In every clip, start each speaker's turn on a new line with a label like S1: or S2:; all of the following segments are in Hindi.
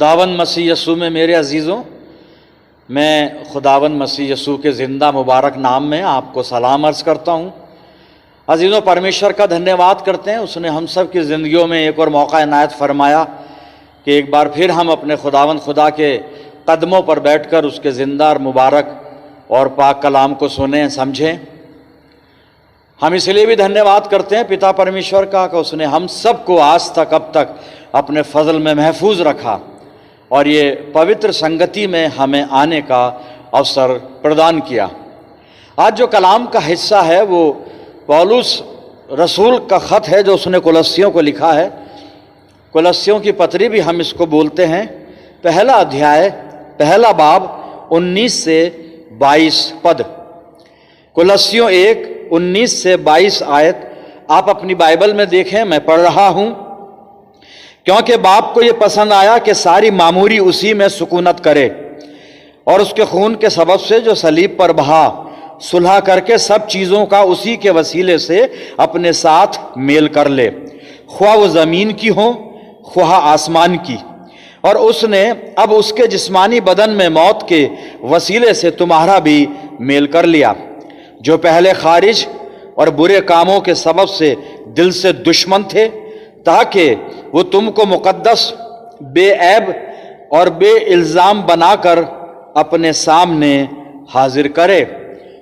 S1: खुदावंद मसीह यसू में मेरे अजीज़ों, मैं खुदावंद मसीह यसू के ज़िंदा मुबारक नाम में आपको सलाम अर्ज़ करता हूँ। अजीज़ों, परमेश्वर का धन्यवाद करते हैं, उसने हम सब की ज़िंदगियों में एक और मौका इनायत फरमाया कि एक बार फिर हम अपने खुदावंद खुदा के कदमों पर बैठकर उसके ज़िंदा और मुबारक और पाक कलाम को सुनें, समझें। हम इसलिए भी धन्यवाद करते हैं पिता परमेश्वर का कि उसने हम सब को आज तक अब तक अपने फजल में महफूज रखा और ये पवित्र संगति में हमें आने का अवसर प्रदान किया। आज जो कलाम का हिस्सा है वो पौलुस रसूल का ख़त है जो उसने कुलस्सियों को लिखा है। कुलस्सियों की पत्री भी हम इसको बोलते हैं। पहला अध्याय, पहला बाब 19 से 22 पद। कुलस्सियों 1:19 से 22 आयत आप अपनी बाइबल में देखें, मैं पढ़ रहा हूं। क्योंकि बाप को यह पसंद आया कि सारी मामूरी उसी में सुकूनत करे और उसके खून के सबब से जो सलीब पर बहा, सुलह करके सब चीज़ों का उसी के वसीले से अपने साथ मेल कर ले, ख्वाह वो ज़मीन की हो ख्वाह आसमान की। और उसने अब उसके जिस्मानी बदन में मौत के वसीले से तुम्हारा भी मेल कर लिया, जो पहले खारिज और बुरे कामों के सबब से दिल से दुश्मन थे, ताकि वो तुमको मुकद्दस, बेऐब और बेइल्ज़ाम बनाकर अपने सामने हाजिर करे।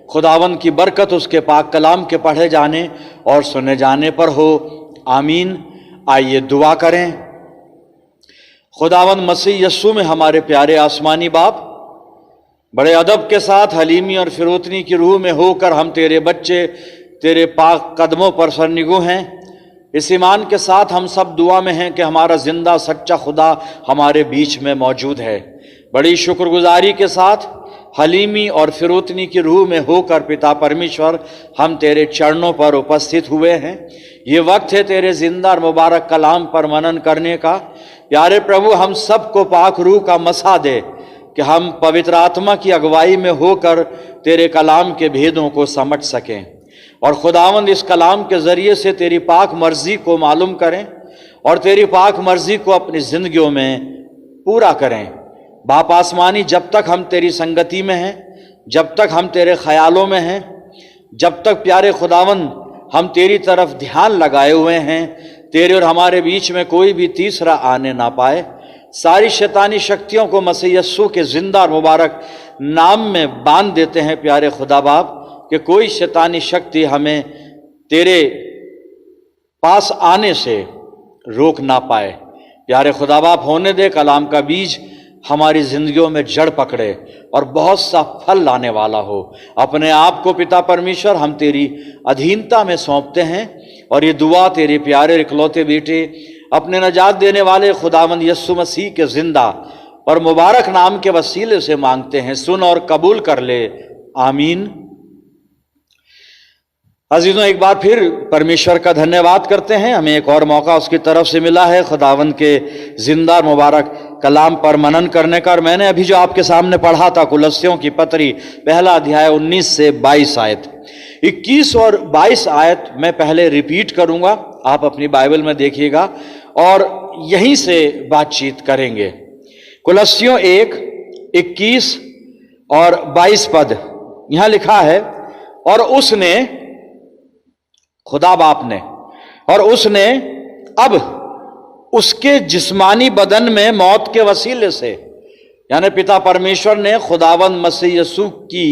S1: खुदावंद की बरकत उसके पाक कलाम के पढ़े जाने और सुने जाने पर हो, आमीन। आइए दुआ करें। खुदावंद मसीह यस्सू में हमारे प्यारे आसमानी बाप, बड़े अदब के साथ हलीमी और फिरोतनी की रूह में होकर हम तेरे बच्चे तेरे पाक कदमों पर सरनिगू हैं। इस ईमान के साथ हम सब दुआ में हैं कि हमारा जिंदा सच्चा खुदा हमारे बीच में मौजूद है। बड़ी शुक्रगुजारी के साथ हलीमी और फिरोतनी की रूह में होकर पिता परमेश्वर हम तेरे चरणों पर उपस्थित हुए हैं। ये वक्त है तेरे जिंदा और मुबारक कलाम पर मनन करने का। प्यारे प्रभु, हम सबको पाक रूह का मसा दे कि हम पवित्र आत्मा की अगुवाई में होकर तेरे कलाम के भेदों को समझ सकें और खुदावंद इस कलाम के ज़रिए से तेरी पाक मर्ज़ी को मालूम करें और तेरी पाक मर्ज़ी को अपनी ज़िंदगियों में पूरा करें। बाप आसमानी, जब तक हम तेरी संगति में हैं, जब तक हम तेरे ख्यालों में हैं, जब तक प्यारे खुदावंद हम तेरी तरफ ध्यान लगाए हुए हैं, तेरे और हमारे बीच में कोई भी तीसरा आने ना पाए। सारी शैतानी शक्तियों को मसीह यस्सू के जिंदा और मुबारक नाम में बांध देते हैं प्यारे खुदा बाप, कि कोई शैतानी शक्ति हमें तेरे पास आने से रोक ना पाए। प्यारे खुदा बाप, होने दे कलाम का बीज हमारी जिंदगियों में जड़ पकड़े और बहुत सा फल लाने वाला हो। अपने आप को पिता परमेश्वर हम तेरी अधीनता में सौंपते हैं और ये दुआ तेरे प्यारे इकलौते बेटे अपने नजात देने वाले खुदावंद यस्सु मसीह के जिंदा और मुबारक नाम के वसीले से मांगते हैं। सुन और कबूल कर ले, आमीन। अजीजों, एक बार फिर परमेश्वर का धन्यवाद करते हैं, हमें एक और मौका उसकी तरफ से मिला है खुदावंद के जिंदा मुबारक कलाम पर मनन करने का। और मैंने अभी जो आपके सामने पढ़ा था कुलस्सियों की पत्री, पहला अध्याय 19 से 22 आयत, 21 और 22 आयत मैं पहले रिपीट करूंगा, आप अपनी बाइबल में देखिएगा और यहीं से बातचीत करेंगे। कुलस्सियों 1:21 और 22 पद यहां लिखा है, और उसने, खुदा बाप ने, और उसने अब उसके जिस्मानी बदन में मौत के वसीले से, यानी पिता परमेश्वर ने खुदावंद मसीह यस्सू की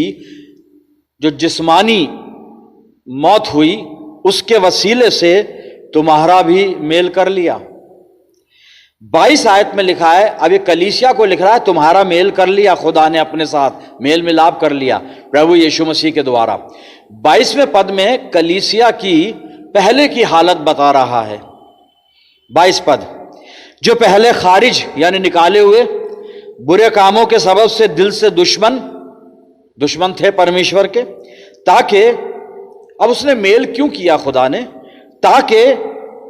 S1: जो जिस्मानी मौत हुई उसके वसीले से तुम्हारा भी मेल कर लिया। 22 आयत में लिखा है, अब ये कलीसिया को लिख रहा है, तुम्हारा मेल कर लिया, खुदा ने अपने साथ मेल मिलाप कर लिया प्रभु यीशु मसीह के द्वारा। 22वें पद में कलीसिया की पहले की हालत बता रहा है। 22 पद, जो पहले खारिज यानी निकाले हुए बुरे कामों के सबब से दिल से दुश्मन थे परमेश्वर के, ताकि, अब उसने मेल क्यों किया खुदा ने, ताकि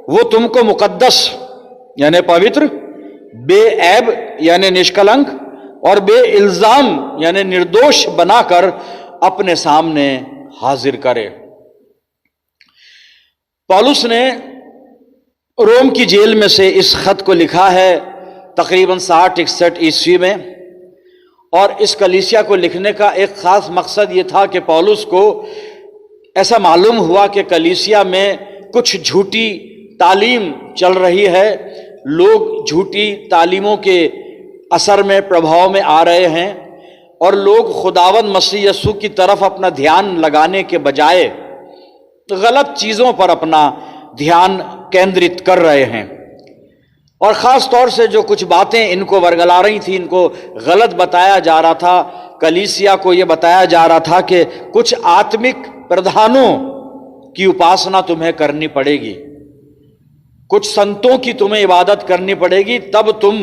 S1: वो तुमको मुकद्दस यानी पवित्र, बेऐब यानी निष्कलंक और बेइल्जाम यानी निर्दोष बनाकर अपने सामने हाजिर करे। पौलुस ने रोम की जेल में से इस खत को लिखा है तकरीबन 60-61 ईस्वी में। और इस कलीसिया को लिखने का एक ख़ास मकसद ये था कि पौलुस को ऐसा मालूम हुआ कि कलीसिया में कुछ झूठी तालीम चल रही है, लोग झूठी तालीमों के असर में, प्रभाव में आ रहे हैं, और लोग खुदावंद मसीह यीशु की तरफ अपना ध्यान लगाने के बजाय गलत चीज़ों पर अपना ध्यान केंद्रित कर रहे हैं। और ख़ास तौर से जो कुछ बातें इनको वर्गला रही थी, इनको गलत बताया जा रहा था, कलीसिया को ये बताया जा रहा था कि कुछ आत्मिक प्रधानों की उपासना तुम्हें करनी पड़ेगी, कुछ संतों की तुम्हें इबादत करनी पड़ेगी, तब तुम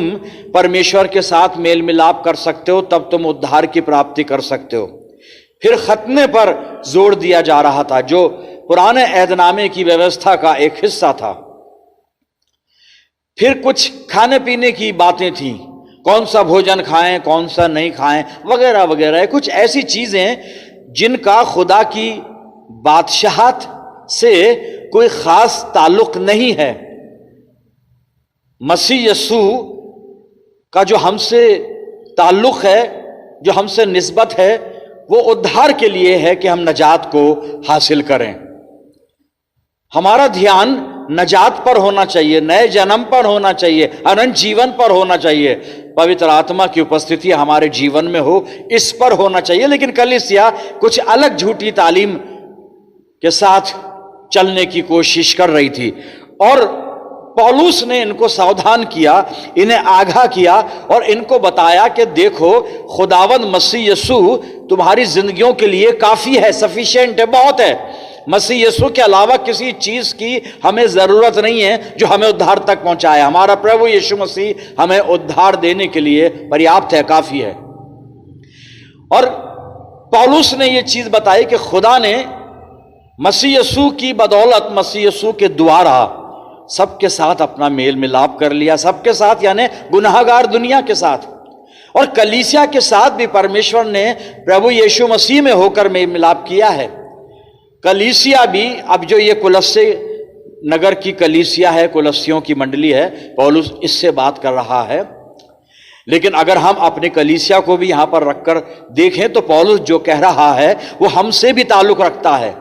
S1: परमेश्वर के साथ मेल मिलाप कर सकते हो, तब तुम उद्धार की प्राप्ति कर सकते हो। फिर खतने पर जोर दिया जा रहा था, जो पुराने ऐदनामे की व्यवस्था का एक हिस्सा था। फिर कुछ खाने पीने की बातें थी, कौन सा भोजन खाएं, कौन सा नहीं खाएं, वगैरह वगैरह, कुछ ऐसी चीजें जिनका खुदा की बादशाहत से कोई खास ताल्लुक नहीं है। मसीह यीशु का जो हमसे ताल्लुक है, जो हमसे निस्बत है, वो उद्धार के लिए है कि हम नजात को हासिल करें। हमारा ध्यान नजात पर होना चाहिए, नए जन्म पर होना चाहिए, अनंत जीवन पर होना चाहिए, पवित्र आत्मा की उपस्थिति हमारे जीवन में हो, इस पर होना चाहिए। लेकिन कलीसिया कुछ अलग झूठी तालीम के साथ चलने की कोशिश कर रही थी, और पौलुस ने इनको सावधान किया, इन्हें आगाह किया और इनको बताया कि देखो, खुदावंद मसीह यीशु तुम्हारी जिंदगियों के लिए काफी है, सफिशिएंट है, बहुत है। मसीह यीशु के अलावा किसी चीज की हमें जरूरत नहीं है जो हमें उद्धार तक पहुंचाए। हमारा प्रभु यीशु मसीह हमें उद्धार देने के लिए पर्याप्त है, काफी है। और पौलुस ने यह चीज बताई कि खुदा ने मसीह यीशु की बदौलत, मसीह यीशु के द्वारा सबके साथ अपना मेल मिलाप कर लिया, सबके साथ यानी गुनाहगार दुनिया के साथ। और कलीसिया के साथ भी परमेश्वर ने प्रभु यीशु मसीह में होकर मेल मिलाप किया है। कलीसिया भी, अब जो ये कुलस्से नगर की कलीसिया है, कुलस्सियों की मंडली है, पौलुस इससे बात कर रहा है। लेकिन अगर हम अपने कलीसिया को भी यहां पर रखकर देखें तो पौलुस जो कह रहा है वो हमसे भी ताल्लुक रखता है।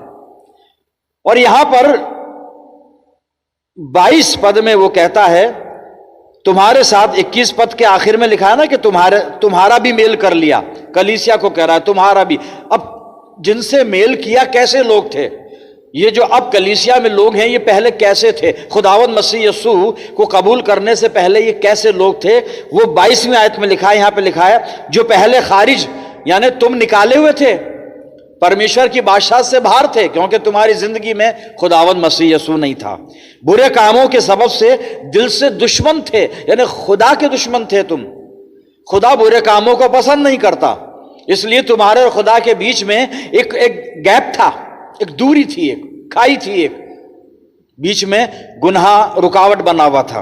S1: और यहां पर 22 पद में वो कहता है तुम्हारे साथ, 21 पद के आखिर में लिखा है ना कि तुम्हारा भी मेल कर लिया। कलीसिया को कह रहा है तुम्हारा भी। अब जिनसे मेल किया कैसे लोग थे? ये जो अब कलीसिया में लोग हैं, ये पहले कैसे थे? खुदावंद मसीह यीशु को कबूल करने से पहले ये कैसे लोग थे? वो 22वीं आयत में लिखा है, यहां पे लिखा है, जो पहले खारिज यानी तुम निकाले हुए थे, परमेश्वर की बादशाह से बाहर थे, क्योंकि तुम्हारी जिंदगी में खुदावंद मसीह यीशु नहीं था। बुरे कामों के सबब से दिल से दुश्मन थे, यानी खुदा के दुश्मन थे तुम। खुदा बुरे कामों को पसंद नहीं करता, इसलिए तुम्हारे और खुदा के बीच में एक गैप था, एक दूरी थी, एक खाई थी, एक बीच में गुनाह रुकावट बना हुआ था।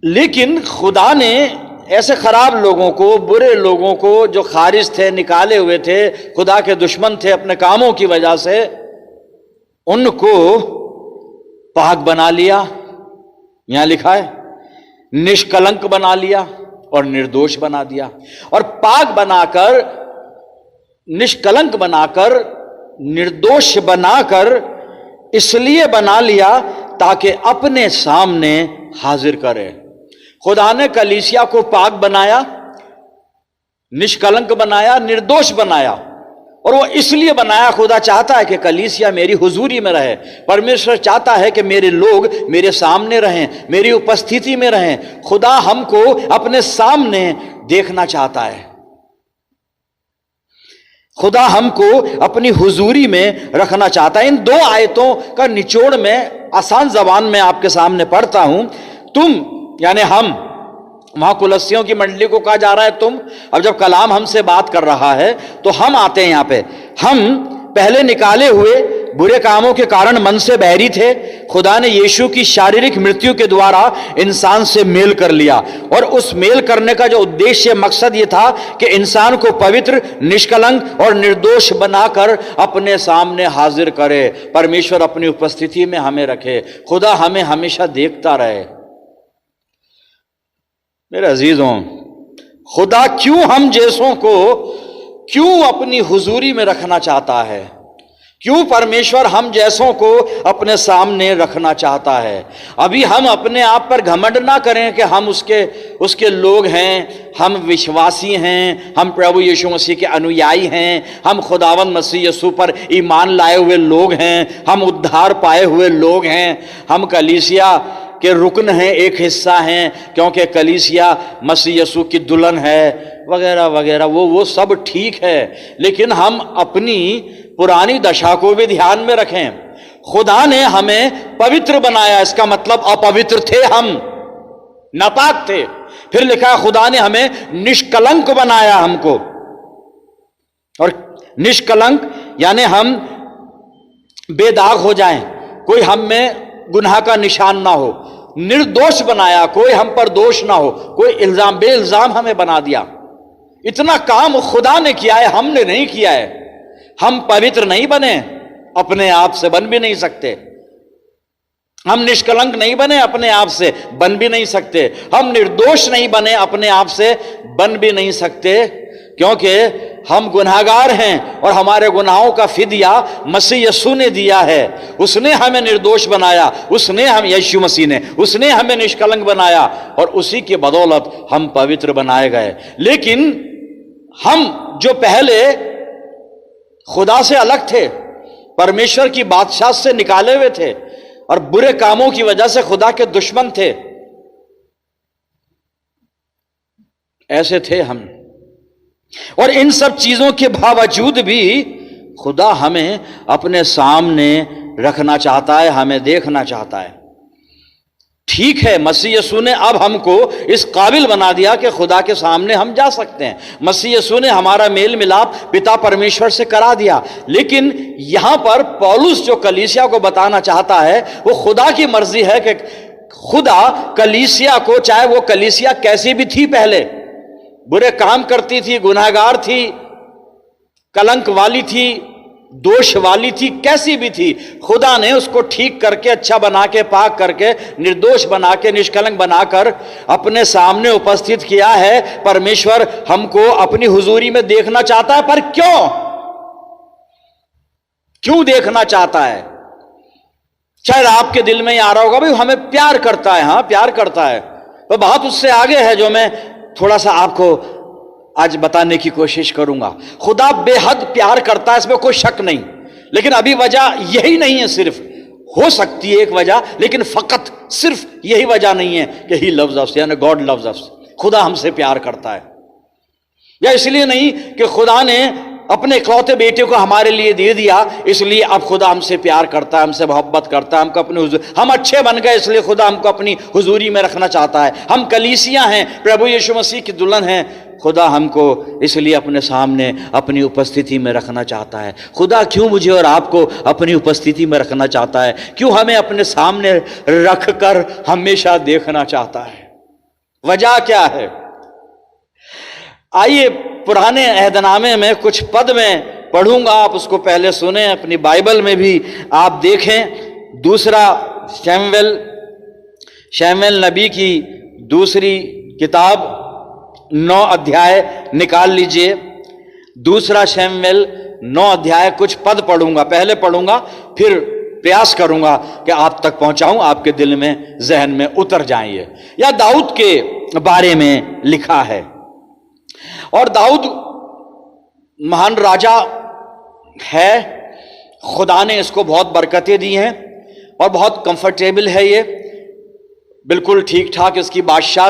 S1: लेकिन खुदा ने ऐसे खराब लोगों को, बुरे लोगों को, जो खारिज थे, निकाले हुए थे, खुदा के दुश्मन थे अपने कामों की वजह से, उनको पाक बना लिया। यहां लिखा है निष्कलंक बना लिया और निर्दोष बना दिया। और पाक बनाकर, निष्कलंक बनाकर, निर्दोष बनाकर इसलिए बना लिया ताकि अपने सामने हाजिर करे। खुदा ने कलीसिया को पाक बनाया, निष्कलंक बनाया, निर्दोष बनाया, और वो इसलिए बनाया, खुदा चाहता है कि कलीसिया मेरी हुजूरी में रहे। परमेश्वर चाहता है कि मेरे लोग मेरे सामने रहें, मेरी उपस्थिति में रहें। खुदा हमको अपने सामने देखना चाहता है, खुदा हमको अपनी हुजूरी में रखना चाहता है। इन 2 आयतों का निचोड़ में आसान जबान में आपके सामने पढ़ता हूं। तुम यानी हम, वहां कुलस्सियों की मंडली को कहा जा रहा है तुम। अब जब कलाम हमसे बात कर रहा है तो हम आते हैं यहां पे। हम पहले निकाले हुए बुरे कामों के कारण मन से बहरी थे। खुदा ने यीशु की शारीरिक मृत्यु के द्वारा इंसान से मेल कर लिया, और उस मेल करने का जो उद्देश्य, मकसद ये था कि इंसान को पवित्र, निष्कलंक और निर्दोष बनाकर अपने सामने हाजिर करे। परमेश्वर अपनी उपस्थिति में हमें रखे, खुदा हमें हमेशा देखता रहे। मेरे अजीजों, खुदा क्यों हम जैसों को क्यों अपनी हुजूरी में रखना चाहता है? क्यों परमेश्वर हम जैसों को अपने सामने रखना चाहता है? अभी हम अपने आप पर घमंड ना करें कि हम उसके लोग हैं, हम विश्वासी हैं, हम प्रभु यीशु मसीह के अनुयायी हैं, हम खुदावंद मसीह यीशु पर ईमान लाए हुए लोग हैं, हम उद्धार पाए हुए लोग हैं, हम कलीसिया के रुकन हैं, एक हिस्सा हैं, क्योंकि कलीसिया मसीह यीशु की दुल्हन है, वगैरह वगैरह। वो सब ठीक है, लेकिन हम अपनी पुरानी दशा को भी ध्यान में रखें। खुदा ने हमें पवित्र बनाया, इसका मतलब अपवित्र थे हम, नापाक थे। फिर लिखा खुदा ने हमें निष्कलंक बनाया हमको, और निष्कलंक यानी हम बेदाग हो जाएं, कोई हम में गुनाह का निशान ना हो। निर्दोष बनाया, कोई हम पर दोष ना हो, कोई इल्जाम बेइल्जाम हमें बना दिया। इतना काम खुदा ने किया है, हमने नहीं किया है। हम पवित्र नहीं बने, अपने आप से बन भी नहीं सकते। हम निष्कलंक नहीं बने, अपने आप से बन भी नहीं सकते। हम निर्दोष नहीं बने, अपने आप से बन भी नहीं सकते, क्योंकि हम गुनाहगार हैं और हमारे गुनाहों का फिदिया मसीह यीशु ने दिया है। उसने हमें निर्दोष बनाया, उसने हम यीशु मसीह ने उसने हमें निष्कलंक बनाया, और उसी की बदौलत हम पवित्र बनाए गए। लेकिन हम जो पहले खुदा से अलग थे, परमेश्वर की बादशाह से निकाले हुए थे, और बुरे कामों की वजह से खुदा के दुश्मन थे, ऐसे थे हम। और इन सब चीजों के बावजूद भी खुदा हमें अपने सामने रखना चाहता है, हमें देखना चाहता है। ठीक है, मसीह यीशु ने अब हमको इस काबिल बना दिया कि खुदा के सामने हम जा सकते हैं। मसीह यीशु ने हमारा मेल मिलाप पिता परमेश्वर से करा दिया। लेकिन यहां पर पौलुस जो कलीसिया को बताना चाहता है, वो खुदा की मर्जी है कि खुदा कलीसिया को, चाहे वो कलीसिया कैसी भी थी, पहले बुरे काम करती थी, गुनाहगार थी, कलंक वाली थी, दोष वाली थी, कैसी भी थी, खुदा ने उसको ठीक करके, अच्छा बना के, पाक करके, निर्दोष बना के, निष्कलंक बनाकर अपने सामने उपस्थित किया है। परमेश्वर हमको अपनी हुजूरी में देखना चाहता है, पर क्यों देखना चाहता है? शायद आपके दिल में ही आ रहा होगा, भाई हमें प्यार करता है। हाँ, प्यार करता है, पर बात उससे आगे है, जो मैं थोड़ा सा आपको आज बताने की कोशिश करूंगा। खुदा बेहद प्यार करता है, इसमें कोई शक नहीं, लेकिन अभी वजह यही नहीं है। सिर्फ हो सकती है एक वजह, लेकिन फकत सिर्फ यही वजह नहीं है कि ही लव्स अस, यानी गॉड लव्स अस, खुदा हमसे प्यार करता है। या इसलिए नहीं कि खुदा ने अपने इकलौते बेटे को हमारे लिए दे दिया, इसलिए अब खुदा हमसे प्यार करता है, हमसे मोहब्बत करता है, हमको अपने हम अच्छे बन गए इसलिए खुदा हमको अपनी हुजूरी में रखना चाहता है। हम कलीसिया हैं, प्रभु यीशु मसीह की दुल्हन हैं, खुदा हमको इसलिए अपने सामने अपनी उपस्थिति में रखना चाहता है। खुदा क्यों मुझे और आपको अपनी उपस्थिति में रखना चाहता है? क्यों हमें अपने सामने रख कर हमेशा देखना चाहता है? वजह क्या है? आइए पुराने अहदनामे में कुछ पद में पढ़ूंगा, आप उसको पहले सुने, अपनी बाइबल में भी आप देखें। दूसरा शमूएल नबी की दूसरी किताब 9 अध्याय निकाल लीजिए। दूसरा शमूएल 9 अध्याय, कुछ पद पढ़ूंगा, पहले पढ़ूंगा, फिर प्रयास करूंगा कि आप तक पहुंचाऊं, आपके दिल में, जहन में उतर जाएं। या दाऊद के बारे में लिखा है, और दाऊद महान राजा है, खुदा ने इसको बहुत बरकतें दी हैं और बहुत कंफर्टेबल है, ये बिल्कुल ठीक ठाक, इसकी बादशाह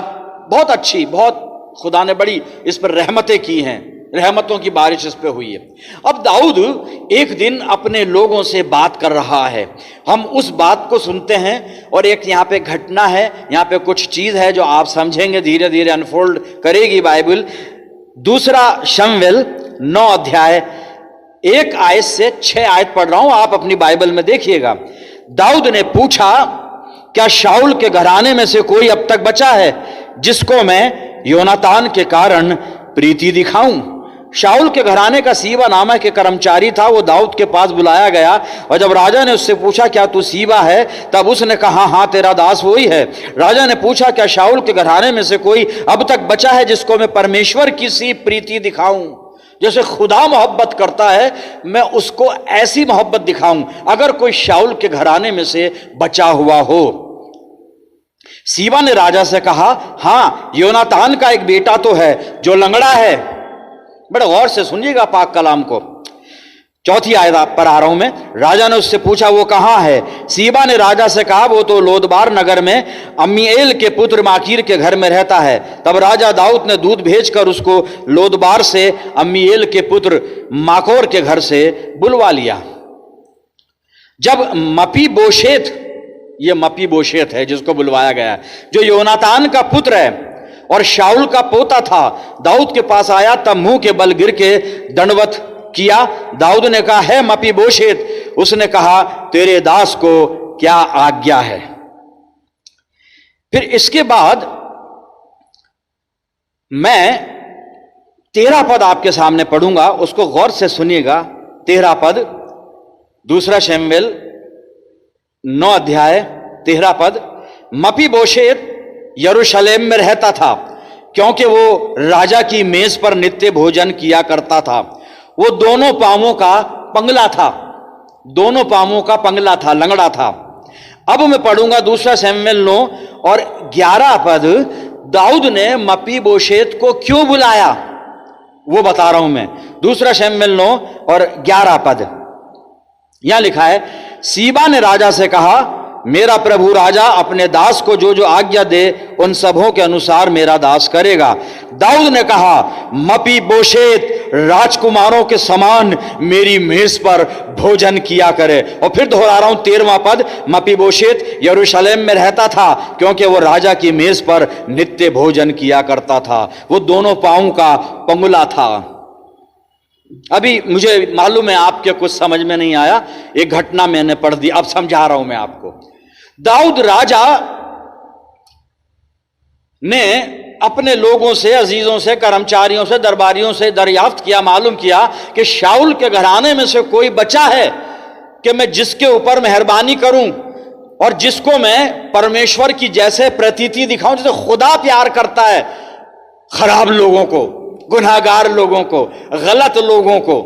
S1: बहुत अच्छी, बहुत खुदा ने बड़ी इस पर रहमतें की हैं, रहमतों की बारिश इस पे हुई है। अब दाऊद एक दिन अपने लोगों से बात कर रहा है, हम उस बात को सुनते हैं, और एक यहाँ पे घटना है, यहाँ पे कुछ चीज है जो आप समझेंगे, धीरे धीरे अनफोल्ड करेगी बाइबल। दूसरा शमूएल 9 अध्याय 1 आयत से 6 आयत पढ़ रहा हूं, आप अपनी बाइबल में देखिएगा। दाऊद ने पूछा, क्या शाऊल के घराने में से कोई अब तक बचा है जिसको मैं योनातान के कारण प्रीति दिखाऊं? शाऊल के घराने का सीबा नामक एक कर्मचारी था, वो दाऊद के पास बुलाया गया और जब राजा ने उससे पूछा क्या तू सीबा है, तब उसने कहा हाँ तेरा दास वही है। राजा ने पूछा क्या शाऊल के घराने में से कोई अब तक बचा है जिसको मैं परमेश्वर की सी प्रीति दिखाऊं, जैसे खुदा मोहब्बत करता है मैं उसको ऐसी मोहब्बत दिखाऊं, अगर कोई शाऊल के घराने में से बचा हुआ हो। सीबा ने राजा से कहा हाँ योनातान का एक बेटा तो है जो लंगड़ा है। बड़े गौर से सुनिएगा पाक कलाम को। चौथी आयत पर आ रहा हूं मैं। राजा ने उससे पूछा वो कहाँ है। सीबा ने राजा से कहा वो तो लोदबार नगर में अम्मीएल के पुत्र माकीर के घर में रहता है। तब राजा दाऊद ने दूत भेजकर उसको लोदबार से अम्मीएल के पुत्र माकोर के घर से बुलवा लिया। जब मपीबोशेत, ये मपीबोशेत है जिसको बुलवाया गया है, जो योनातान का पुत्र है और शाऊल का पोता था, दाऊद के पास आया, तब मुंह के बल गिर के दंडवत किया। दाऊद ने कहा है मपीबोशेत। उसने कहा तेरे दास को क्या आज्ञा है। फिर इसके बाद मैं 13 पद आपके सामने पढ़ूंगा, उसको गौर से सुनिएगा। 13 पद, दूसरा शमूएल 9 अध्याय 13 पद। मपीबोशेत यरूशलेम में रहता था क्योंकि वो राजा की मेज पर नित्य भोजन किया करता था। वो दोनों पांवों का पंगला था, दोनों पांवों का पंगला था, लंगड़ा था। अब मैं पढ़ूंगा दूसरा शमूएल 9 और 11 पद। दाऊद ने मपीबोशेत को क्यों बुलाया वो बता रहा हूं मैं। दूसरा शमूएल 9 और 11 पद यहां लिखा है, सीबा ने राजा से कहा मेरा प्रभु राजा अपने दास को जो जो आज्ञा दे उन सबों के अनुसार मेरा दास करेगा। दाऊद ने कहा मपीबोशेत राजकुमारों के समान मेरी मेज पर भोजन किया करे। और फिर दोहरा रहा हूं 13वां पद, मपीबोशेत यरूशलेम में रहता था क्योंकि वो राजा की मेज पर नित्य भोजन किया करता था। वो दोनों पांवों का पंगुला था। अभी मुझे मालूम है आपके कुछ समझ में नहीं आया, एक घटना मैंने पढ़ दी, अब समझा रहा हूं मैं आपको। दाऊद राजा ने अपने लोगों से, अजीजों से, कर्मचारियों से, दरबारियों से दरियाफ्त किया, मालूम किया कि शाऊल के घराने में से कोई बचा है कि मैं जिसके ऊपर मेहरबानी करूं और जिसको मैं परमेश्वर की जैसे प्रतीति दिखाऊं, जैसे खुदा प्यार करता है खराब लोगों को, गुनाहगार लोगों को, गलत लोगों को।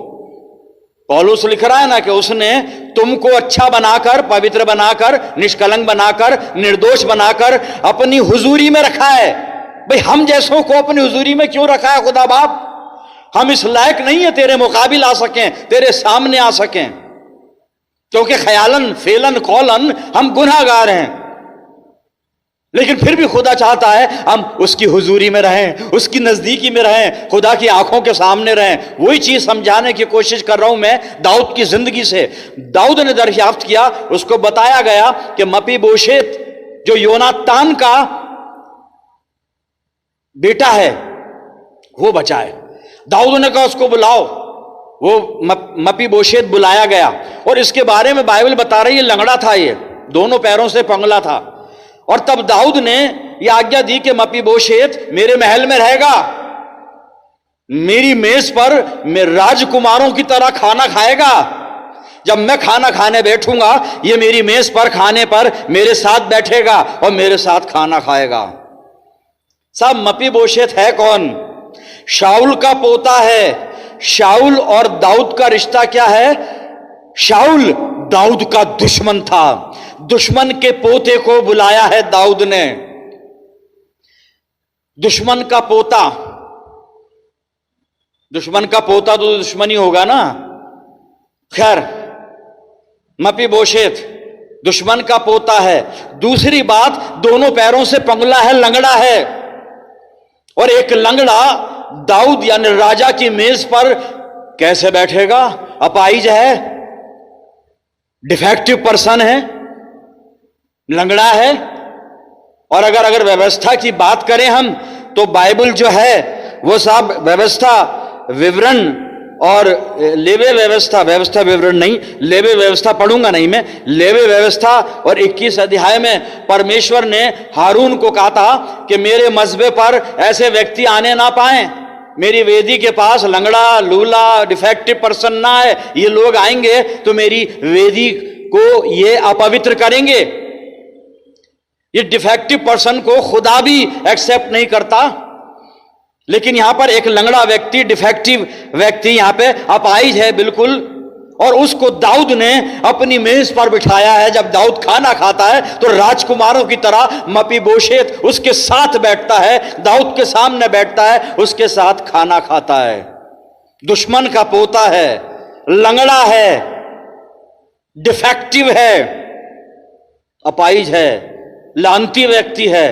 S1: पौलुस लिख रहा है ना कि उसने तुमको अच्छा बनाकर, पवित्र बनाकर, निष्कलंक बनाकर, निर्दोष बनाकर अपनी हुजूरी में रखा है। भाई हम जैसों को अपनी हुजूरी में क्यों रखा है खुदा बाप? हम इस लायक नहीं है तेरे मुकाबिल आ सकें, तेरे सामने आ सकें, क्योंकि ख्यालन फेलन कौलन हम गुनाहगार हैं। लेकिन फिर भी खुदा चाहता है हम उसकी हुजूरी में रहें, उसकी नजदीकी में रहें, खुदा की आंखों के सामने रहें। वही चीज समझाने की कोशिश कर रहा हूं मैं दाऊद की जिंदगी से। दाऊद ने दरियाफ्त किया, उसको बताया गया कि मपीबोशेत जो योनातान का बेटा है वो बचा है। दाऊद ने कहा उसको बुलाओ। वो मपीबोशेत बुलाया गया और इसके बारे में बाइबल बता रही है लंगड़ा था, ये दोनों पैरों से पंगला था। और तब दाऊद ने यह आज्ञा दी कि मपीबोशेत मेरे महल में रहेगा, मेरी मेज पर मैं राजकुमारों की तरह खाना खाएगा। जब मैं खाना खाने बैठूंगा ये मेरी मेज पर खाने पर मेरे साथ बैठेगा और मेरे साथ खाना खाएगा। साहब मपीबोशेत है कौन? शाऊल का पोता है। शाऊल और दाऊद का रिश्ता क्या है? शाऊल दाऊद का दुश्मन था, दुश्मन के पोते को बुलाया है दाऊद ने। दुश्मन का पोता, दुश्मन का पोता तो दुश्मन ही होगा ना। खैर मपीबोशेत दुश्मन का पोता है। दूसरी बात, दोनों पैरों से पंगला है, लंगड़ा है। और एक लंगड़ा दाऊद यानी राजा की मेज पर कैसे बैठेगा? अपाहिज है, डिफेक्टिव पर्सन है, लंगड़ा है। और अगर व्यवस्था की बात करें हम तो बाइबल जो है वो साहब व्यवस्था विवरण और लेवे व्यवस्था विवरण नहीं, लेवे व्यवस्था पढ़ूंगा नहीं मैं। लेवे व्यवस्था और 21 अध्याय में परमेश्वर ने हारून को कहा था कि मेरे मज़बे पर ऐसे व्यक्ति आने ना पाए मेरी वेदी के पास लंगड़ा, लूला, डिफेक्टिव पर्सन ना है, ये लोग आएंगे तो मेरी वेदी को ये अपवित्र करेंगे। ये डिफेक्टिव पर्सन को खुदा भी एक्सेप्ट नहीं करता, लेकिन यहां पर एक लंगड़ा व्यक्ति, डिफेक्टिव व्यक्ति यहां पे अपाहिज है बिल्कुल, और उसको दाऊद ने अपनी मेज पर बिठाया है। जब दाऊद खाना खाता है तो राजकुमारों की तरह मपीबोशेत उसके साथ बैठता है, दाऊद के सामने बैठता है, उसके साथ खाना खाता है। दुश्मन का पोता है, लंगड़ा है, डिफेक्टिव है, अपाहिज है, लांती व्यक्ति है।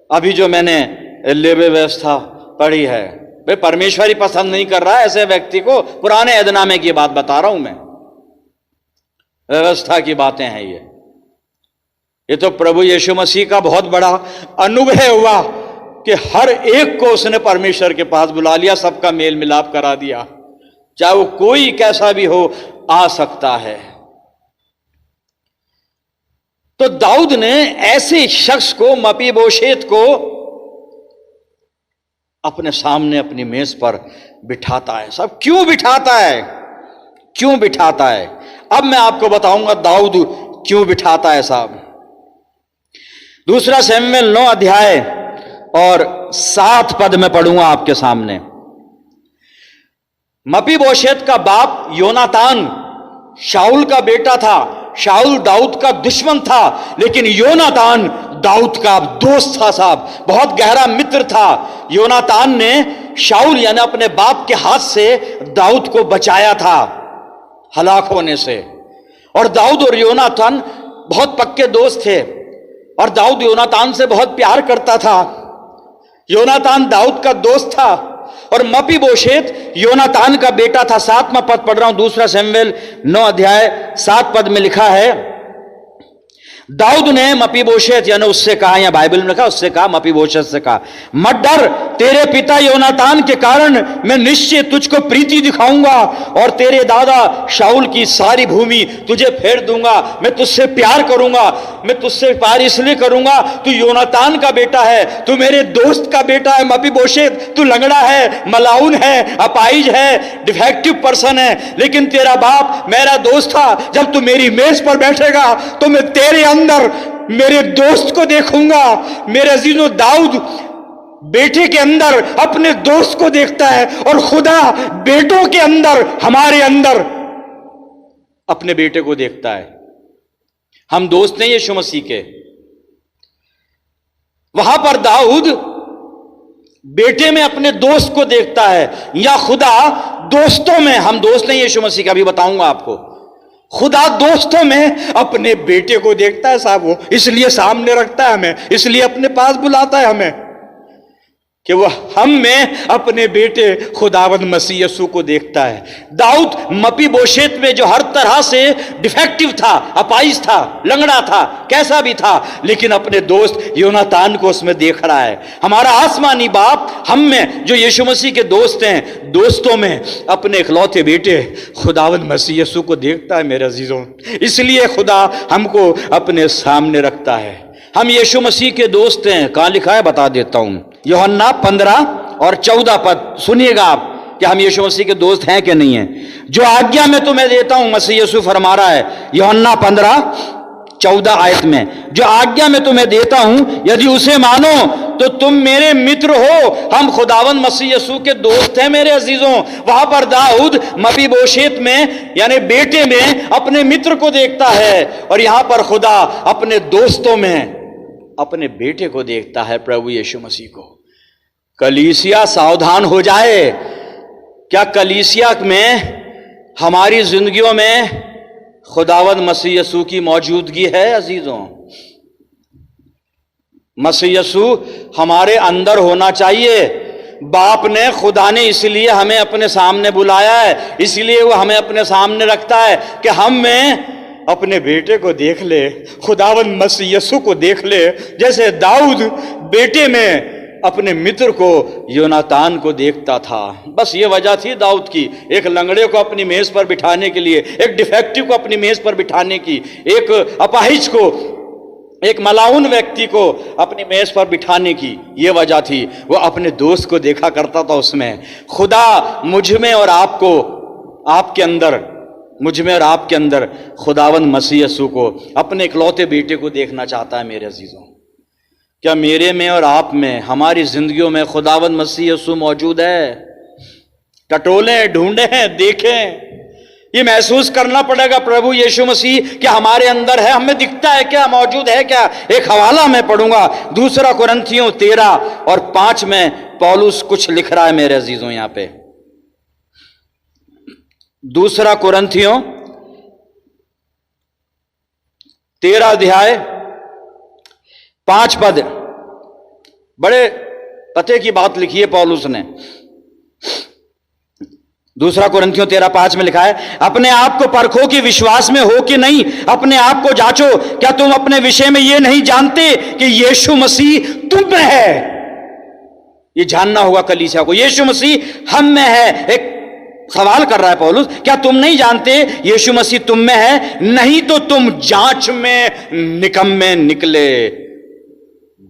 S1: अभी जो मैंने लेवे व्यवस्था पढ़ी है, भाई परमेश्वर ही पसंद नहीं कर रहा है ऐसे व्यक्ति को। पुराने ऐदनामे की बात बता रहा हूं मैं, व्यवस्था की बातें हैं ये तो प्रभु यीशु मसीह का बहुत बड़ा अनुग्रह हुआ कि हर एक को उसने परमेश्वर के पास बुला लिया, सबका मेल मिलाप करा दिया, चाहे वो कोई कैसा भी हो आ सकता है। तो दाऊद ने ऐसे शख्स को, मपीबोशेत को अपने सामने अपनी मेज पर बिठाता है। सब क्यों बिठाता है? क्यों बिठाता है? अब मैं आपको बताऊंगा दाऊद क्यों बिठाता है साहब। दूसरा शमूएल 9 अध्याय और 7 पद में पढ़ूंगा आपके सामने। मपीबोशेत का बाप योनातान शाऊल का बेटा था। शाऊल दाऊद का दुश्मन था, लेकिन योनातान दाऊद का दोस्त था साहब, बहुत गहरा मित्र था। योनातान ने शाऊल यानी अपने बाप के हाथ से दाऊद को बचाया था हलाक होने से। और दाऊद और योनातान बहुत पक्के दोस्त थे, और दाऊद योनातान से बहुत प्यार करता था। योनातान दाऊद का दोस्त था, और मपीबोशेत योनातान का बेटा था। 7वां पद पढ़ रहा हूं, दूसरा शमूएल 9 अध्याय 7 पद में लिखा है, दाऊद ने मपीबोशेत यानी उससे कहा, या बाइबल में लिखा उससे कहा, मपीबोशेत से कहा, मत डर, तेरे पिता योनातान के कारण मैं निश्चय तुझको प्रीति दिखाऊंगा और तेरे दादा शाऊल की सारी भूमि तुझे फेर दूंगा। मैं तुझसे प्यार करूंगा, मैं तुझसे प्यार इसलिए करूंगा, तू योनातान का बेटा है, तू मेरे दोस्त का बेटा है मपीबोशेत। तू लंगड़ा है, मलाउन है, अपाहिज है, डिफेक्टिव पर्सन है, लेकिन तेरा बाप मेरा दोस्त था। जब तू मेरी मेज पर बैठेगा तो मैं तेरे अंदर मेरे दोस्त को देखूंगा। मेरे अजीजों, दाऊद बेटे के अंदर अपने दोस्त को देखता है, और खुदा बेटों के अंदर, हमारे अंदर अपने बेटे को देखता है। हम दोस्त नहीं यीशु मसीह के। वहां पर दाऊद बेटे में अपने दोस्त को देखता है, या खुदा दोस्तों में, हम दोस्त नहीं यीशु मसीह का, अभी बताऊंगा आपको। खुदा दोस्तों में अपने बेटे को देखता है साहब, वो इसलिए सामने रखता है हमें, इसलिए अपने पास बुलाता है हमें, कि वह हम में अपने बेटे खुदावंद मसीह यीशु को देखता है। दाऊद मपीबोशेत में जो हर तरह से डिफेक्टिव था, अपाहिज था, लंगड़ा था, कैसा भी था, लेकिन अपने दोस्त योनातान को उसमें देख रहा है। हमारा आसमानी बाप हम में जो यीशु मसीह के दोस्त हैं, दोस्तों में अपने इकलौते बेटे खुदावंद मसीह यीशु को देखता है मेरे अजीजों। इसलिए खुदा हमको अपने सामने रखता है। हम यीशु मसीह के दोस्त हैं। कहां लिखा है बता देता हूं, यूहन्ना 15 और 14 पद सुनिएगा आप कि हम यीशु मसीह के दोस्त हैं कि नहीं हैं। जो आज्ञा मैं तुम्हें देता हूं, मसीह यीशु फरमा रहा है यूहन्ना 15:14 आयत में, जो आज्ञा मैं तुम्हें देता हूं यदि उसे मानो तो तुम मेरे मित्र हो। हम खुदावंद मसीह यीशु के दोस्त हैं मेरे अजीजों। वहां पर दाऊद मपीबोशेत में यानी बेटे में अपने मित्र को देखता है, और यहां पर खुदा अपने दोस्तों में अपने बेटे को देखता है, प्रभु यीशु मसीह को। कलीसिया सावधान हो जाए। क्या कलीसिया में हमारी जिंदगियों में खुदावंद मसीह यीशु की मौजूदगी है अजीजों? मसीह यीशु हमारे अंदर होना चाहिए। बाप ने, खुदा ने इसलिए हमें अपने सामने बुलाया है, इसलिए वो हमें अपने सामने रखता है कि हम में अपने बेटे को देख ले, खुदावंद मसीह यीशु को देख ले, जैसे दाऊद बेटे में अपने मित्र को योनातान को देखता था। बस ये वजह थी दाऊद की, एक लंगड़े को अपनी मेज पर बिठाने के लिए, एक डिफेक्टिव को अपनी मेज पर बिठाने की, एक अपाहिज को एक मलाउन व्यक्ति को अपनी मेज पर बिठाने की ये वजह थी, वो अपने दोस्त को देखा करता था उसमें। खुदा मुझ में और आपको, आपके अंदर, मुझ में और आपके अंदर खुदावंद मसीह यीशु को, अपने इकलौते बेटे को देखना चाहता है मेरे अजीजों। क्या मेरे में और आप में, हमारी जिंदगियों में खुदावंद मसीह यीशु मौजूद है? टटोलें, ढूंढें, देखें, ये महसूस करना पड़ेगा प्रभु यीशु मसीह क्या हमारे अंदर है, हमें दिखता है क्या, मौजूद है क्या। एक हवाला मैं पढ़ूंगा, 2 कुरिन्थियों 13:5 में पौलुस कुछ लिख रहा है मेरे अजीजों। यहां पे 2 कुरिन्थियों 13:5 बड़े पते की बात लिखी है पौलुस ने। 2 कुरिन्थियों 13:5 में लिखा है, अपने आप को परखो कि विश्वास में हो कि नहीं, अपने आप को जांचो, क्या तुम अपने विषय में यह नहीं जानते कि यीशु मसीह तुम में है। ये जानना होगा कलीसिया को, यीशु मसीह हम में है। एक सवाल कर रहा है पौलुस, क्या तुम नहीं जानते यीशु मसीह तुम में है, नहीं तो तुम जांच में निकम्मे निकले,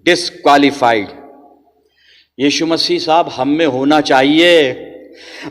S1: डिस्क्वालिफाइड। यीशु मसीह साहब हम में होना चाहिए।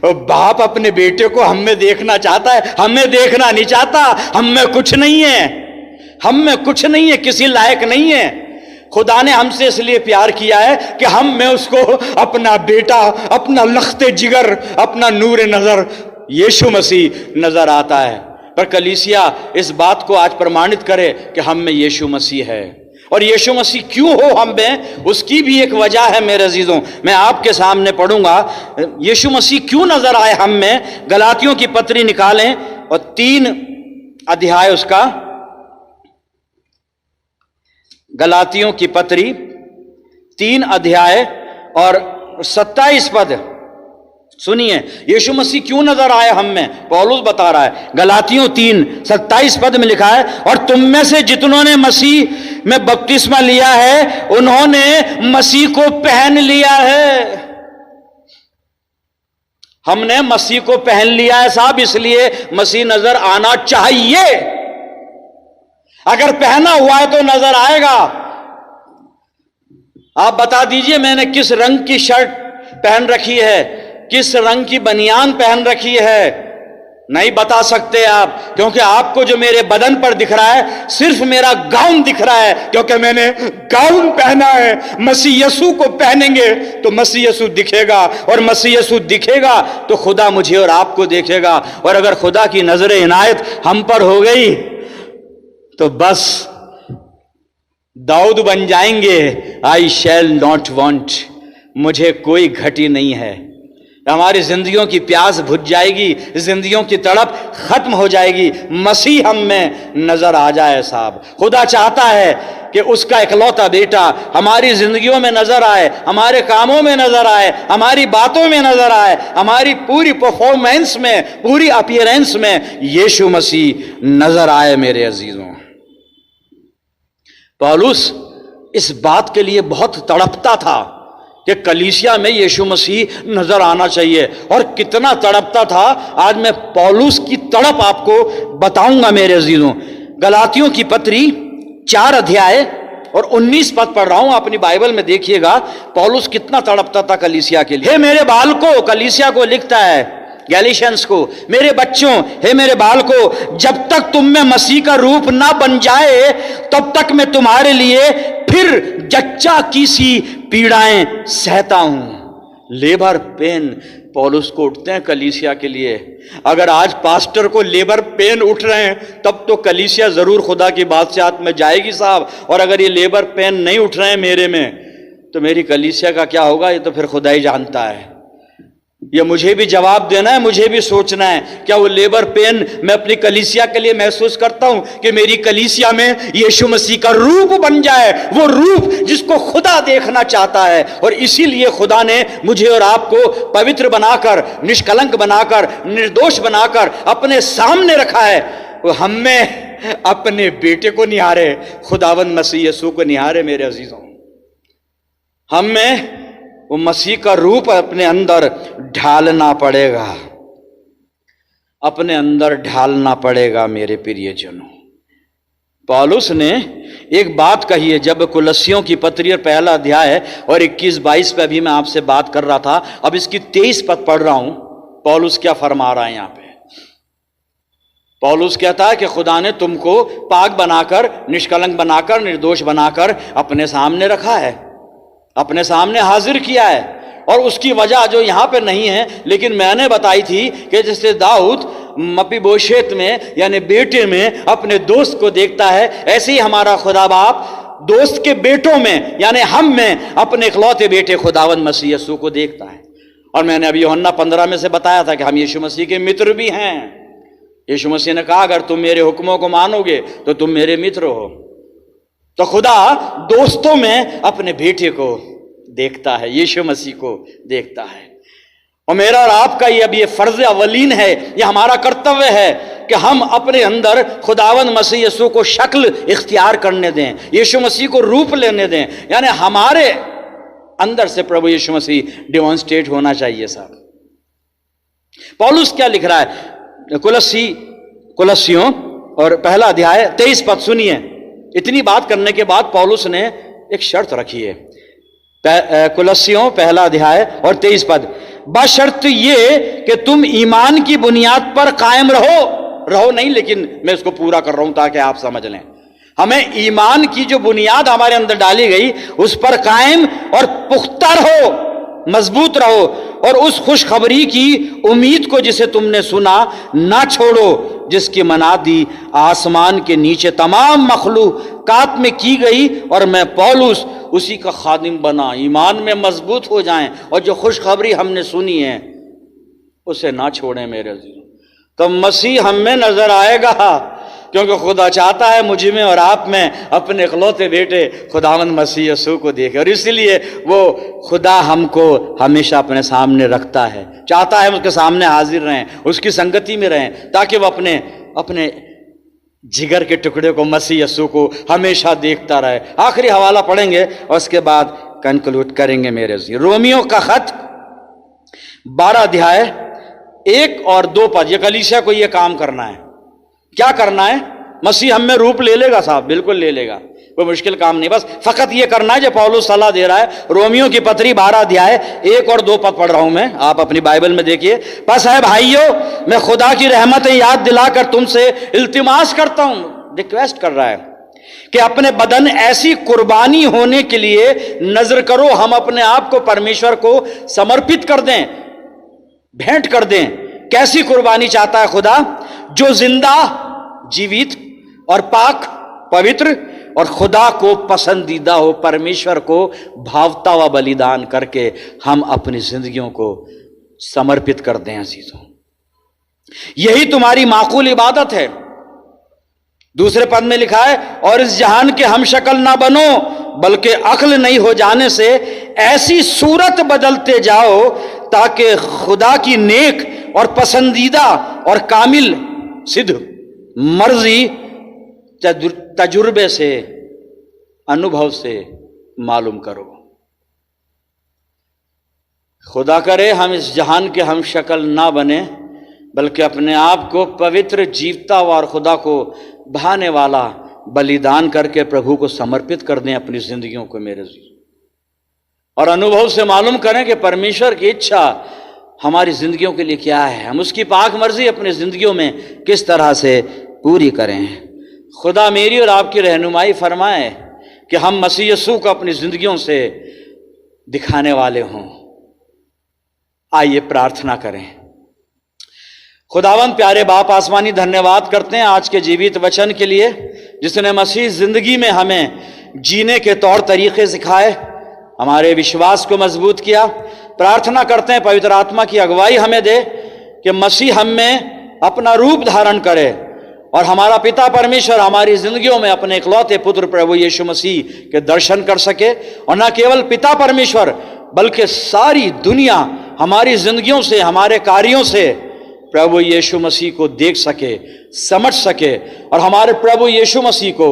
S1: बाप अपने बेटे को हम में देखना चाहता है, हमें देखना नहीं चाहता। हम में कुछ नहीं है, हम में कुछ नहीं है, किसी लायक नहीं है। खुदा ने हमसे इसलिए प्यार किया है कि हम में उसको अपना बेटा, अपना लख्ते जिगर, अपना नूर नजर यीशु मसीह नजर आता है। पर कलीसिया इस बात को आज प्रमाणित करे कि हम में यीशु मसीह है। और यीशु मसीह क्यों हो हम में, उसकी भी एक वजह है मेरे अजीजों, मैं आपके सामने पढ़ूंगा। यीशु मसीह क्यों नजर आए हम में। गलातियों की पत्री निकालें और 3 अध्याय उसका, गलातियों की पत्री 3 अध्याय और 27 पद सुनिए। यीशु मसीह क्यों नजर आए हम में, पौलुस बता रहा है। गलातियों 3:27 पद में लिखा है, और तुम में से जितनों ने मसीह में बपतिस्मा लिया है उन्होंने मसीह को पहन लिया है। हमने मसीह को पहन लिया है साहब, इसलिए मसीह नजर आना चाहिए। अगर पहना हुआ है तो नजर आएगा। आप बता दीजिए मैंने किस रंग की शर्ट पहन रखी है, किस रंग की बनियान पहन रखी है, नहीं बता सकते आप, क्योंकि आपको जो मेरे बदन पर दिख रहा है सिर्फ मेरा गाउन दिख रहा है, क्योंकि मैंने गाउन पहना है। मसीह यीशु को पहनेंगे तो मसीह यीशु दिखेगा, और मसीह यीशु दिखेगा तो खुदा मुझे और आपको देखेगा। और अगर खुदा की नजर इनायत हम पर हो गई तो बस दाऊद बन जाएंगे। आई शैल नॉट वांट, मुझे कोई घटी नहीं है। हमारी जिंदगियों की प्यास बुझ जाएगी, जिंदगियों की तड़प खत्म हो जाएगी, मसीह हम में नजर आ जाए साहब। खुदा चाहता है कि उसका इकलौता बेटा हमारी जिंदगियों में नजर आए, हमारे कामों में नजर आए, हमारी बातों में नजर आए, हमारी पूरी परफॉर्मेंस में, पूरी अपीयरेंस में यीशु मसीह नजर आए मेरे अजीजों। पौलुस इस बात के लिए बहुत तड़पता था कि कलीसिया में यीशु मसीह नजर आना चाहिए। और कितना तड़पता था, आज मैं पौलुस की तड़प आपको बताऊंगा मेरे अजीजों। गलातियों की पत्री 4 अध्याय और 19 पद पढ़ रहा हूं, अपनी बाइबल में देखिएगा पौलुस कितना तड़पता था कलीसिया के लिए। हे मेरे बालकों, कलीसिया को लिखता है, गैलिशियंस को, मेरे बच्चों, हे मेरे बालकों, जब तक तुम में मसीह का रूप ना बन जाए तब तक मैं तुम्हारे लिए फिर जच्चा की सी पीड़ाएं सहता हूं। लेबर पेन पौलुस को उठते हैं कलीसिया के लिए। अगर आज पास्टर को लेबर पेन उठ रहे हैं तब तो कलीसिया जरूर खुदा की बादशाहत में जाएगी साहब। और अगर ये लेबर पेन नहीं उठ रहे हैं मेरे में तो मेरी कलीसिया का क्या होगा, ये तो फिर खुदा ही जानता है। ये मुझे भी जवाब देना है, मुझे भी सोचना है, क्या वो लेबर पेन मैं अपनी कलीसिया के लिए महसूस करता हूं कि मेरी कलीसिया में यीशु मसीह का रूप बन जाए, वो रूप जिसको खुदा देखना चाहता है। और इसीलिए खुदा ने मुझे और आपको पवित्र बनाकर, निष्कलंक बनाकर, निर्दोष बनाकर अपने सामने रखा है। वो हम में अपने बेटे को निहारे, खुदावंद मसीह यीशु को निहारे मेरे अजीजों। हम में वो मसीह का रूप अपने अंदर ढालना पड़ेगा, अपने अंदर ढालना पड़ेगा मेरे प्रियजनों। पौलुस ने एक बात कही है, जब कुलस्सियों की पत्री और पहला अध्याय और 21-22 पे अभी मैं आपसे बात कर रहा था, अब इसकी 23 पद पढ़ रहा हूं। पौलुस क्या फरमा रहा है यहां पे? पौलुस कहता है कि खुदा ने तुमको पाक बनाकर, निष्कलंक बनाकर, निर्दोष बनाकर अपने सामने रखा है, अपने सामने हाजिर किया है। और उसकी वजह जो यहां पे नहीं है, लेकिन मैंने बताई थी कि जैसे दाऊद मपीबोशेत में यानी बेटे में अपने दोस्त को देखता है, ऐसे ही हमारा खुदा बाप दोस्त के बेटों में यानी हम में अपने इकलौते बेटे खुदावंद मसीह यीशु को देखता है। और मैंने अभी यूहन्ना 15 में से बताया था कि हम यीशु मसीह के मित्र भी हैं। यीशु मसीह ने कहा, अगर तुम मेरे हुक्मों को मानोगे तो तुम मेरे मित्र हो। तो खुदा दोस्तों में अपने बेटे को देखता है, यीशु मसीह को देखता है। और मेरा और आपका ये अब ये फर्ज अवलीन है, ये हमारा कर्तव्य है कि हम अपने अंदर खुदावंद मसीह यीशु को शक्ल इख्तियार करने दें, यीशु मसीह को रूप लेने दें, यानी हमारे अंदर से प्रभु यीशु मसीह डिमॉन्स्ट्रेट होना चाहिए। साहब पौलुस क्या लिख रहा है कुलस्सियों और पहला अध्याय 23 पद सुनिए। इतनी बात करने के बाद पौलुस ने एक शर्त रखी है। कुलस्सियों पहला अध्याय और 23 पद, बशर्त ये कि तुम ईमान की बुनियाद पर कायम रहो नहीं, लेकिन मैं इसको पूरा कर रहा हूं ताकि आप समझ लें। हमें ईमान की जो बुनियाद हमारे अंदर डाली गई उस पर कायम और पुख्ता रहो, मजबूत रहो, और उस खुशखबरी की उम्मीद को जिसे तुमने सुना ना छोड़ो, जिसकी मनादी आसमान के नीचे तमाम मखलूकात में की गई, और मैं पौलुस उसी का खादिम बना। ईमान में मजबूत हो जाएं और जो खुशखबरी हमने सुनी है उसे ना छोड़ें मेरे अज़ीज़ों। तो मसीह हम में नजर आएगा, क्योंकि खुदा चाहता है मुझ में और आप में अपने इकलौते बेटे खुदावंद मसीह यीशु को देखे, और इसलिए वो खुदा हमको हमेशा अपने सामने रखता है, चाहता है हम उसके सामने हाजिर रहें, उसकी संगति में रहें, ताकि वो अपने जिगर के टुकड़े को, मसीह यीशु को हमेशा देखता रहे। आखिरी हवाला पढ़ेंगे और उसके बाद कंक्लूड करेंगे मेरे जी। रोमियो का खत 12 अध्याय 1 और 2 पद। ये कलीसिया को ये काम करना है। क्या करना है? मसीह हम में रूप ले लेगा साहब, बिल्कुल ले लेगा, कोई मुश्किल काम नहीं, बस फकत ये करना है जो पौलुस सलाह दे रहा है। रोमियो की पत्री 12 अध्याय 1 और 2 पद पढ़ रहा हूं मैं, आप अपनी बाइबल में देखिए। बस है भाइयों, मैं खुदा की रहमतें याद दिलाकर तुमसे इल्तिमास करता हूं, रिक्वेस्ट कर रहा है कि अपने बदन ऐसी कुर्बानी होने के लिए नजर करो, हम अपने आप को परमेश्वर को समर्पित कर दें, भेंट कर दें। कैसी कुर्बानी चाहता है खुदा? जो जिंदा, जीवित और पाक, पवित्र और खुदा को पसंदीदा हो, परमेश्वर को भावता हुआ बलिदान करके हम अपनी जिंदगियों को समर्पित कर दें अजीजों। यही तुम्हारी माकूल इबादत है। दूसरे पद में लिखा है, और इस जहान के हम शक्ल ना बनो, बल्कि अक्ल नहीं हो जाने से ऐसी सूरत बदलते जाओ ताकि खुदा की नेक और पसंदीदा और कामिल सिद्ध मर्जी तजुर्बे से, अनुभव से मालूम करो। खुदा करे हम इस जहान के हम शक्ल ना बने, बल्कि अपने आप को पवित्र, जीवता हुआ और खुदा को भाने वाला बलिदान करके प्रभु को समर्पित कर दें अपनी जिंदगियों को मेरे जी। और अनुभव से मालूम करें कि परमेश्वर की इच्छा हमारी जिंदगियों के लिए क्या है, हम उसकी पाक मर्जी अपनी जिंदगियों में किस तरह से पूरी करें। खुदा मेरी और आपकी रहनुमाई फरमाए कि हम मसीह यीशु को अपनी जिंदगियों से दिखाने वाले हों। आइए प्रार्थना करें। खुदावंद प्यारे बाप आसमानी, धन्यवाद करते हैं आज के जीवित वचन के लिए, जिसने मसीह जिंदगी में हमें जीने के तौर तरीके सिखाए, हमारे विश्वास को मजबूत किया। प्रार्थना करते हैं पवित्र आत्मा की अगुवाई हमें दे कि मसीह हम में अपना रूप धारण करे और हमारा पिता परमेश्वर हमारी जिंदगियों में अपने इकलौते पुत्र प्रभु यीशु मसीह के दर्शन कर सके। और न केवल पिता परमेश्वर बल्कि सारी दुनिया हमारी जिंदगियों से, हमारे कार्यों से प्रभु यीशु मसीह को देख सके, समझ सके और हमारे प्रभु यीशु मसीह को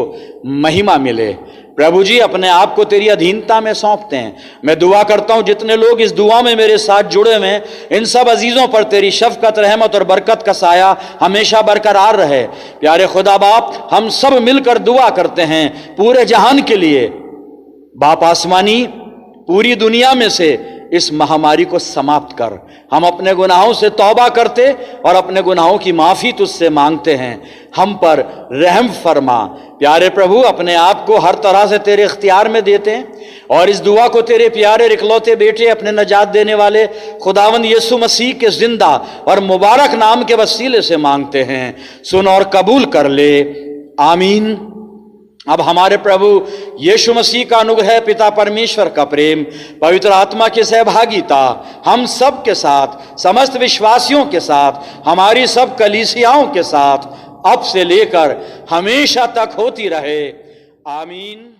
S1: महिमा मिले। प्रभु जी अपने आप को तेरी अधीनता में सौंपते हैं। मैं दुआ करता हूं जितने लोग इस दुआ में मेरे साथ जुड़े हुए हैं, इन सब अजीजों पर तेरी शफकत, रहमत और बरकत का साया हमेशा बरकरार रहे। प्यारे खुदा बाप, हम सब मिलकर दुआ करते हैं पूरे जहान के लिए। बाप आसमानी, पूरी दुनिया में से इस महामारी को समाप्त कर। हम अपने गुनाहों से तौबा करते और अपने गुनाहों की माफ़ी तुझसे मांगते हैं। हम पर रहम फरमा। प्यारे प्रभु, अपने आप को हर तरह से तेरे इख्तियार में देते हैं और इस दुआ को तेरे प्यारे इकलौते बेटे, अपने नजात देने वाले खुदावंद यीशु मसीह के जिंदा और मुबारक नाम के वसीले से मांगते हैं। सुन और कबूल कर ले, आमीन। अब हमारे प्रभु यीशु मसीह का अनुग्रह, पिता परमेश्वर का प्रेम, पवित्र आत्मा की सहभागिता हम सब के साथ, समस्त विश्वासियों के साथ, हमारी सब कलीसियाओं के साथ अब से लेकर हमेशा तक होती रहे, आमीन।